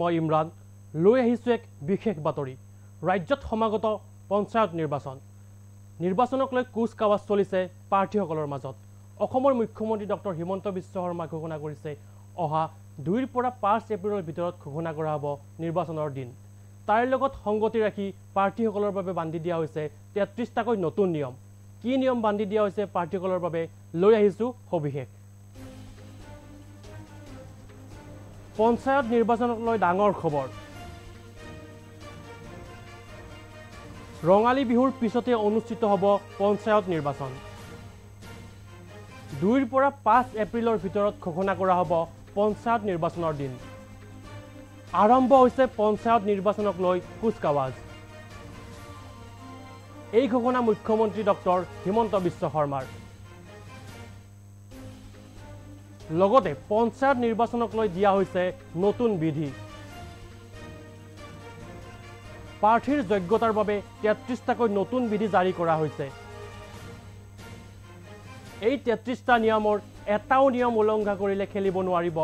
মই ইমৰান লৈ আহিছো এক বিশেষ বাতৰি ৰাজ্যত সমাগত পঞ্চায়ত নিৰ্বাচনক লৈ কুচকাৱাজ চলিছে প্ৰাৰ্থীসকলৰ মাজত অসমৰ মুখ্যমন্ত্ৰী ডক্টৰ হিমন্ত বিশ্ব শৰ্মা ঘোষণা কৰিছে অহা 2 পৰা 5 এপ্ৰিলৰ ভিতৰত ঘোষণা কৰা হ'ব নিৰ্বাচনৰ দিন তাৰ লগত সংগতি ৰাখি প্ৰাৰ্থীসকলৰ বাবে বান্ধি দিয়া হৈছে 33টাকৈ নতুন নিয়ম কি নিয়ম বান্ধি দিয়া হৈছে প্ৰাৰ্থীসকলৰ বাবে লৈ আহিছো সবিশেষ পঞ্চায়ত নিৰ্বাচনক লৈ ডাঙৰ খবৰ ৰঙালী বিহুৰ পিছতে অনুষ্ঠিত হ'ব পঞ্চায়ত নিৰ্বাচন 2 পৰা 5 এপ্ৰিলৰ ভিতৰত ঘোষণা কৰা হ'ব পঞ্চায়ত নিৰ্বাচনৰ দিন আৰম্ভ হৈছে পঞ্চায়ত নিৰ্বাচনক লৈ কুচকাৱাজ এই ঘোষণা মুখ্যমন্ত্ৰী ডক্টৰ হিমন্ত বিশ্ব শৰ্মাৰ লগতে পঞ্চায়ত নিৰ্বাচনক লৈ দিয়া হৈছে নতুন বিধি প্ৰাৰ্থীৰ যোগ্যতাৰ বাবে 33টাকৈ নতুন বিধি জাৰি কৰা হৈছে এই 33টা নিয়মৰ এটাও নিয়ম উলংঘা কৰিলে খেলিব নোৱাৰিব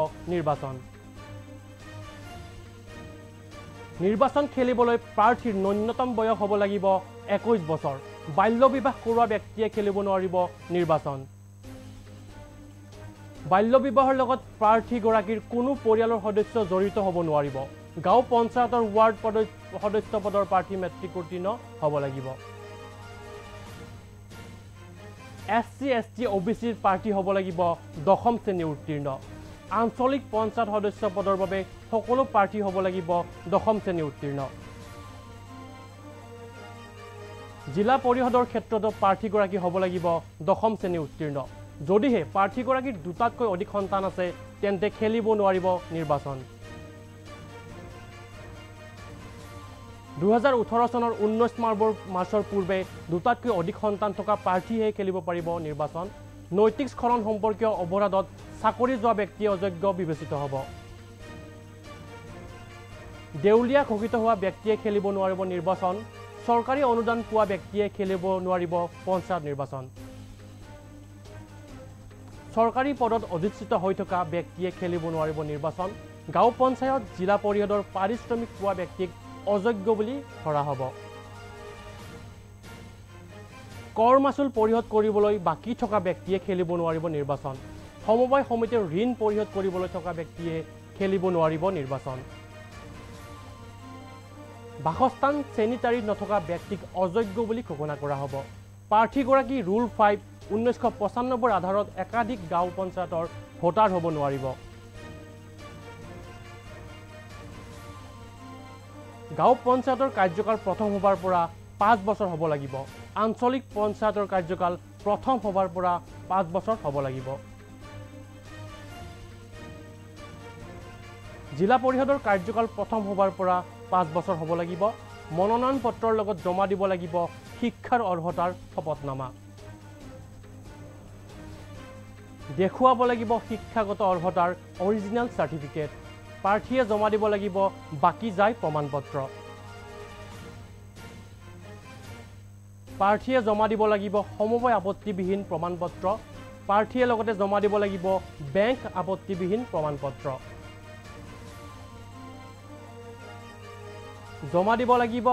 নিৰ্বাচন খেলিবলৈ প্ৰাৰ্থীৰ ন্যূনতম বয়স হ'ব লাগিব 21 বছৰ বাল্য বিবাহ কৰোৱা ব্যক্তিয়ে খেলিব নোৱাৰিব নিৰ্বাচন বাল্য বিবাহৰ লগত প্ৰাৰ্থী গৰাকীৰ কোনো পৰিয়ালৰ সদস্য জড়িত হ'ব নোৱাৰিব গাঁও পঞ্চায়তৰ ৱাৰ্ড সদস্য পদৰ প্ৰাৰ্থী মেট্ৰিক উত্তীৰ্ণ হ'ব লাগিব SC ST OBCৰ প্ৰাৰ্থী হ'ব লাগিব 10ম শ্ৰেণী উত্তীৰ্ণ আঞ্চলিক পঞ্চায়ত সদস্য পদৰ বাবে সকলো প্ৰাৰ্থী হ'ব লাগিব 10ম শ্ৰেণী উত্তীৰ্ণ জিলা পৰিষদৰ ক্ষেত্ৰতো প্ৰাৰ্থী গৰাকী হ'ব লাগিব 10ম শ্ৰেণী উত্তীৰ্ণ যদিহে প্ৰাৰ্থী গৰাকীৰ দুটাতকৈ অধিক সন্তান আছে তেন্তে খেলিব নোৱাৰিব নিৰ্বাচন 2018 চনৰ 19 মাৰ্চৰ পূৰ্বে দুটাতকৈ অধিক সন্তান থকা প্ৰাৰ্থীহে খেলিব পাৰিব নিৰ্বাচন নৈতিক স্খলন সম্পৰ্কীয় অপৰাধত চাকৰি যোৱা ব্যক্তি অযোগ্য বিবেচিত হ'ব দেউলিয়া ঘোষিত হোৱা ব্যক্তিয়ে খেলিব নোৱাৰিব নিৰ্বাচন চৰকাৰী অনুদান পোৱা ব্যক্তিয়ে খেলিব নোৱাৰিব পঞ্চায়ত নিৰ্বাচন চৰকাৰী পদত অধিষ্ঠিত হৈ থকা ব্যক্তিয়ে খেলিব নোৱাৰিব নিৰ্বাচন গাঁও পঞ্চায়ত জিলা পৰিষদৰ পাৰিশ্ৰমিক পোৱা ব্যক্তিক অযোগ্য বুলি ধৰা হ'ব কৰ মাচুল পৰিশোধ কৰিবলৈ বাকি থকা ব্যক্তিয়ে খেলিব নোৱাৰিব নিৰ্বাচন সমবায় সমিতিৰ ঋণ পৰিশোধ কৰিবলৈ থকা ব্যক্তিয়ে খেলিব নোৱাৰিব নিৰ্বাচন বাসস্থান চেনিটাৰী নথকা ব্যক্তিক অযোগ্য বুলি ঘোষণা কৰা হ'ব প্ৰাৰ্থী গৰাকী ৰুল 5 1995 আধাৰত একাধিক গাঁও পঞ্চায়তৰ ভোটাৰ হ'ব নোৱাৰিব গাঁও পঞ্চায়তৰ কাৰ্যকাল প্ৰথম হবাৰ পৰা 5 বছৰ হ'ব লাগিব আঞ্চলিক পঞ্চায়তৰ কাৰ্যকাল প্ৰথম হবাৰ পৰা 5 বছৰ হ'ব লাগিব জিলা পৰিষদৰ কাৰ্যকাল প্ৰথম হবাৰ পৰা 5 বছৰ হ'ব লাগিব মনোনয়ন পত্ৰৰ লগত জমা দিব লাগিব শিক্ষাৰ অৰ্হতাৰ শপতনামা দেখুৱাব লাগিব শিক্ষাগত অৰ্হতাৰ অৰিজিনেল সাৰ্টিফিকেট প্ৰাৰ্থীয়ে জমা দিব লাগিব বাকি যায় প্ৰমাণপত্ৰ প্ৰাৰ্থীয়ে জমা দিব লাগিব সমবায় আপত্তিবিহীন প্ৰমাণপত্ৰ প্ৰাৰ্থীয়ে লগতে জমা দিব লাগিব বেংক আপত্তিবিহীন প্ৰমাণপত্ৰ জমা দিব লাগিব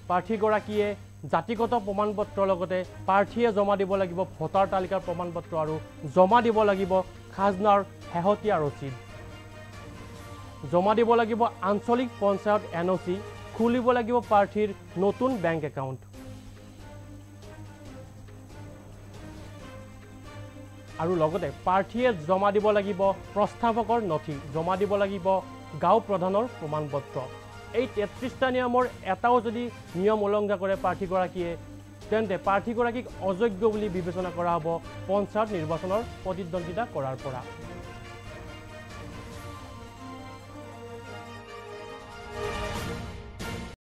প্ৰাৰ্থী গৰাকীয়ে জাতিগত প্ৰমাণপত্ৰৰ লগতে প্ৰাৰ্থীয়ে জমা দিব লাগিব ভোটাৰ তালিকাৰ প্ৰমাণপত্ৰ আৰু জমা দিব লাগিব খাজনাৰ হেহতীয়া ৰচিদ জমা দিব লাগিব আঞ্চলিক পঞ্চায়ত NOC খুলিব লাগিব প্ৰাৰ্থীৰ নতুন বেংক একাউণ্ট আৰু লগতে প্ৰাৰ্থীয়ে জমা দিব লাগিব প্ৰস্তাৱকৰ নথি জমা দিব লাগিব গাঁও প্ৰধানৰ প্ৰমাণপত্ৰ এই 33টা নিয়মৰ এটাও যদি নিয়ম উলংঘা কৰে প্ৰাৰ্থী গৰাকীয়ে তেন্তে প্ৰাৰ্থী গৰাকীক অযোগ্য বুলি বিবেচনা কৰা হ'ব পঞ্চায়ত নিৰ্বাচনৰ প্ৰতিদ্বন্দ্বিতা কৰাৰ পৰা